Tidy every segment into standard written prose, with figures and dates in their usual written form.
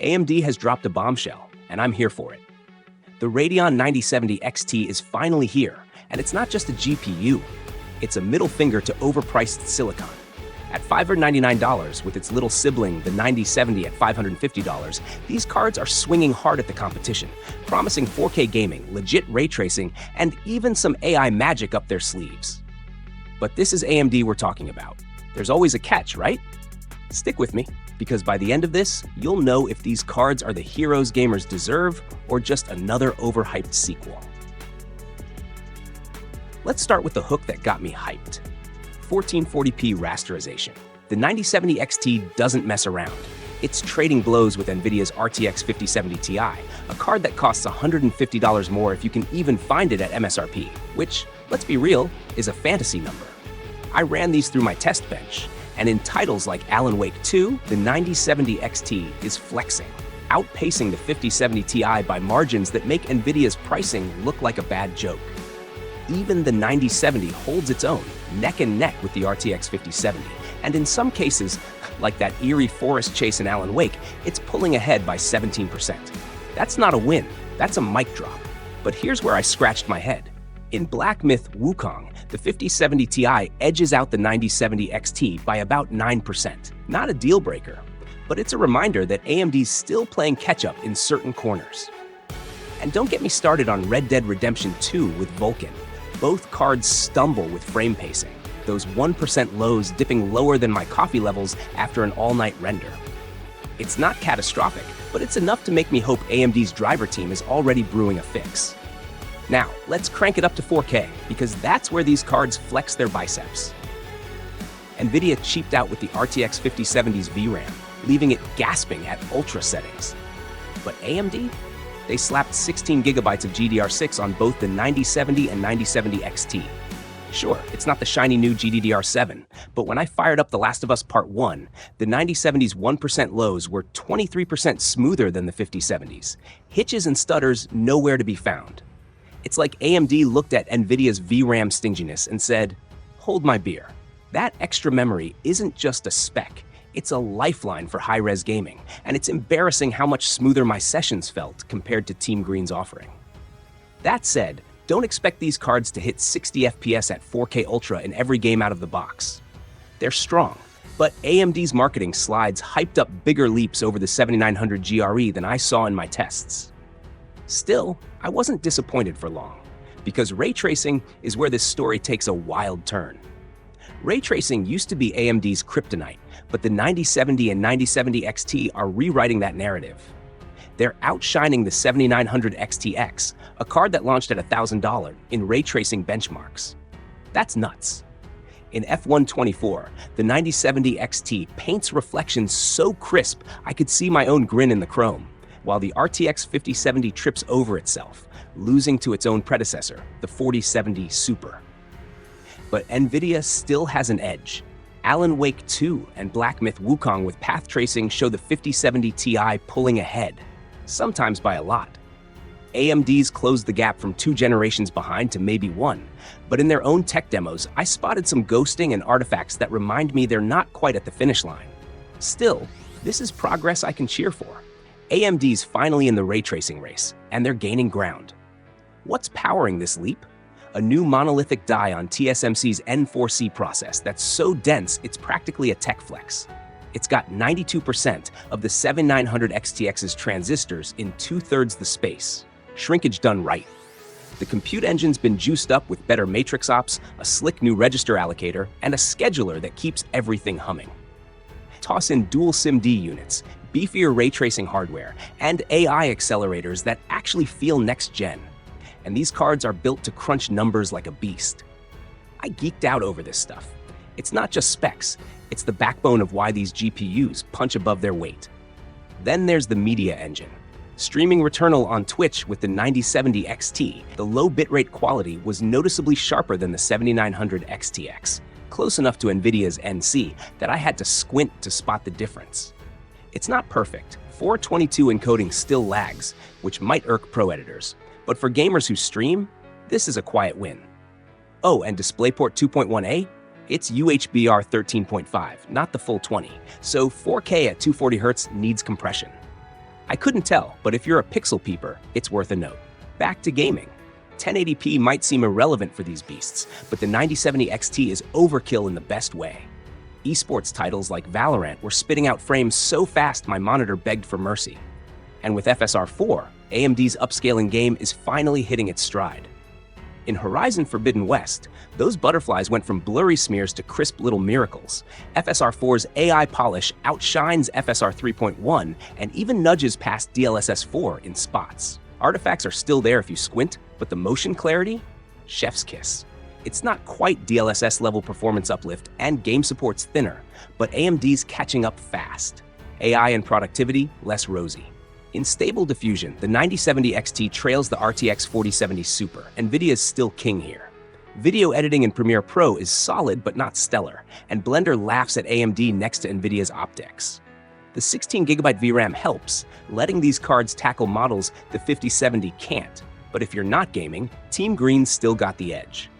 AMD has dropped a bombshell, and I'm here for it. The Radeon 9070 XT is finally here, and it's not just a GPU. It's a middle finger to overpriced silicon. At $599 with its little sibling, the 9070 at $550, these cards are swinging hard at the competition, promising 4K gaming, legit ray tracing, and even some AI magic up their sleeves. But this is AMD we're talking about. There's always a catch, right? Stick with me, because by the end of this, you'll know if these cards are the heroes gamers deserve or just another overhyped sequel. Let's start with the hook that got me hyped. 1440p rasterization. The 9070 XT doesn't mess around. It's trading blows with NVIDIA's RTX 5070 Ti, a card that costs $150 more if you can even find it at MSRP, which, let's be real, is a fantasy number. I ran these through my test bench, and in titles like Alan Wake 2, the 9070 XT is flexing, outpacing the 5070 Ti by margins that make NVIDIA's pricing look like a bad joke. Even the 9070 holds its own, neck and neck with the RTX 5070, and in some cases, like that eerie forest chase in Alan Wake, it's pulling ahead by 17%. That's not a win, that's a mic drop. But here's where I scratched my head. In Black Myth Wukong, the 5070 Ti edges out the 9070 XT by about 9%. Not a deal breaker, but it's a reminder that AMD's still playing catch-up in certain corners. And don't get me started on Red Dead Redemption 2 with Vulkan. Both cards stumble with frame pacing, those 1% lows dipping lower than my coffee levels after an all-night render. It's not catastrophic, but it's enough to make me hope AMD's driver team is already brewing a fix. Now, let's crank it up to 4K, because that's where these cards flex their biceps. NVIDIA cheaped out with the RTX 5070's VRAM, leaving it gasping at ultra settings. But AMD? They slapped 16 gigabytes of GDDR6 on both the 9070 and 9070 XT. Sure, it's not the shiny new GDDR7, but when I fired up The Last of Us Part 1, the 9070's 1% lows were 23% smoother than the 5070's. Hitches and stutters nowhere to be found. It's like AMD looked at NVIDIA's VRAM stinginess and said, hold my beer. That extra memory isn't just a spec, it's a lifeline for high-res gaming, and it's embarrassing how much smoother my sessions felt compared to Team Green's offering. That said, don't expect these cards to hit 60 FPS at 4K Ultra in every game out of the box. They're strong, but AMD's marketing slides hyped up bigger leaps over the 7900 GRE than I saw in my tests. Still, I wasn't disappointed for long, because ray tracing is where this story takes a wild turn. Ray tracing used to be AMD's kryptonite, but the 9070 and 9070 XT are rewriting that narrative. They're outshining the 7900 XTX, a card that launched at $1,000 in ray tracing benchmarks. That's nuts. In F124, the 9070 XT paints reflections so crisp I could see my own grin in the chrome, while the RTX 5070 trips over itself, losing to its own predecessor, the 4070 Super. But NVIDIA still has an edge. Alan Wake 2 and Black Myth Wukong with path tracing show the 5070 Ti pulling ahead, sometimes by a lot. AMD's closed the gap from 2 generations behind to maybe 1, but in their own tech demos, I spotted some ghosting and artifacts that remind me they're not quite at the finish line. Still, this is progress I can cheer for. AMD's finally in the ray tracing race, and they're gaining ground. What's powering this leap? A new monolithic die on TSMC's N4C process that's so dense it's practically a tech flex. It's got 92% of the 7900 XTX's transistors in 2/3 the space. Shrinkage done right. The compute engine's been juiced up with better matrix ops, a slick new register allocator, and a scheduler that keeps everything humming. Toss in dual SIMD units, beefier ray tracing hardware, and AI accelerators that actually feel next-gen. And these cards are built to crunch numbers like a beast. I geeked out over this stuff. It's not just specs, it's the backbone of why these GPUs punch above their weight. Then there's the media engine. Streaming Returnal on Twitch with the 9070 XT, the low bitrate quality was noticeably sharper than the 7900 XTX, close enough to NVIDIA's NC that I had to squint to spot the difference. It's not perfect. 422 encoding still lags, which might irk pro editors. But for gamers who stream, this is a quiet win. Oh, and DisplayPort 2.1a? It's UHBR 13.5, not the full 20, so 4K at 240Hz needs compression. I couldn't tell, but if you're a pixel peeper, it's worth a note. Back to gaming. 1080p might seem irrelevant for these beasts, but the 9070 XT is overkill in the best way. Esports titles like Valorant were spitting out frames so fast my monitor begged for mercy. And with FSR 4, AMD's upscaling game is finally hitting its stride. In Horizon Forbidden West, those butterflies went from blurry smears to crisp little miracles. FSR 4's AI polish outshines FSR 3.1 and even nudges past DLSS 4 in spots. Artifacts are still there if you squint, but the motion clarity? Chef's kiss. It's not quite DLSS level performance uplift and game support's thinner, but AMD's catching up fast. AI and productivity, less rosy. In stable diffusion, the 9070 XT trails the RTX 4070 Super. NVIDIA's still king here. Video editing in Premiere Pro is solid but not stellar, and Blender laughs at AMD next to NVIDIA's optics. The 16GB VRAM helps, letting these cards tackle models the 5070 can't, but if you're not gaming, Team Green's still got the edge.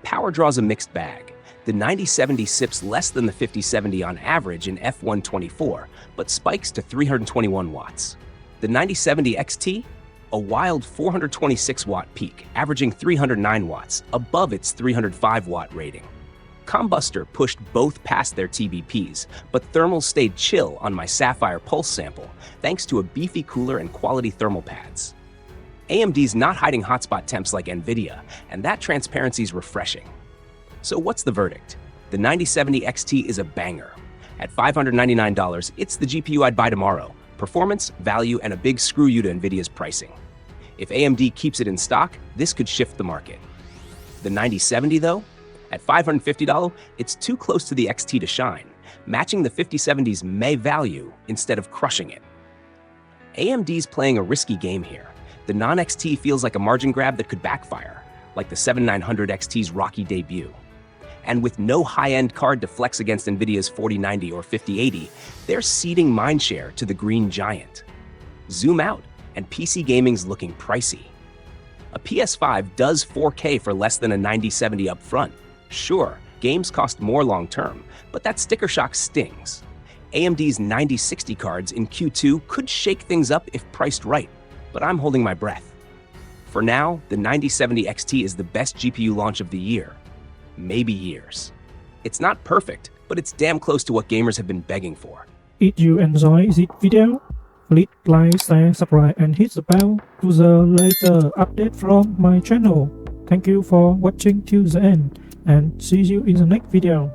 Power draw's a mixed bag. The 9070 sips less than the 5070 on average in F124, but spikes to 321 watts. The 9070 XT? A wild 426-watt peak, averaging 309 watts, above its 305-watt rating. Combustor pushed both past their TBPs, but thermals stayed chill on my Sapphire Pulse sample, thanks to a beefy cooler and quality thermal pads. AMD's not hiding hotspot temps like NVIDIA, and that transparency's refreshing. So what's the verdict? The 9070 XT is a banger. At $599, it's the GPU I'd buy tomorrow. Performance, value, and a big screw you to NVIDIA's pricing. If AMD keeps it in stock, this could shift the market. The 9070 though? At $550, it's too close to the XT to shine, matching the 5070's May value instead of crushing it. AMD's playing a risky game here. The non-XT feels like a margin grab that could backfire, like the 7900 XT's rocky debut. And with no high-end card to flex against NVIDIA's 4090 or 5080, they're ceding mindshare to the green giant. Zoom out, and PC gaming's looking pricey. A PS5 does 4K for less than a 9070 up front. Sure, games cost more long-term, but that sticker shock stings. AMD's 9060 cards in Q2 could shake things up if priced right, but I'm holding my breath. For now, the 9070 XT is the best GPU launch of the year. Maybe years. It's not perfect, but it's damn close to what gamers have been begging for. If you enjoy this video, please like, share, subscribe and hit the bell to the later update from my channel. Thank you for watching till the end and see you in the next video.